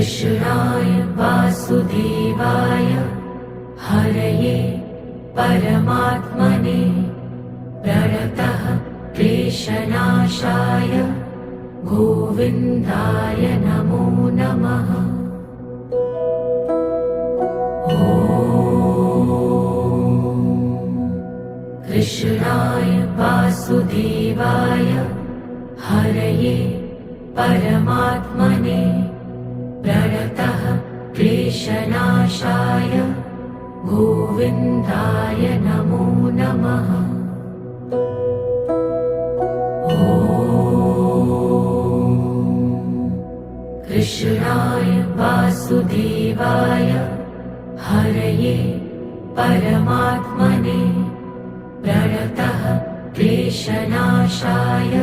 कृष्णाय वासुदेवाय हरये परमात्मने प्रणतः क्लेशनाशाय गोविन्दाय नमो नमः। कृष्णाय वासुदेवाय हरये परमात्मने प्रणतः क्लेशनाशाय गोविन्दाय नमो नमः। कृष्णाय वासुदेवाय हरये परमात्मने प्रणतः क्लेशनाशाय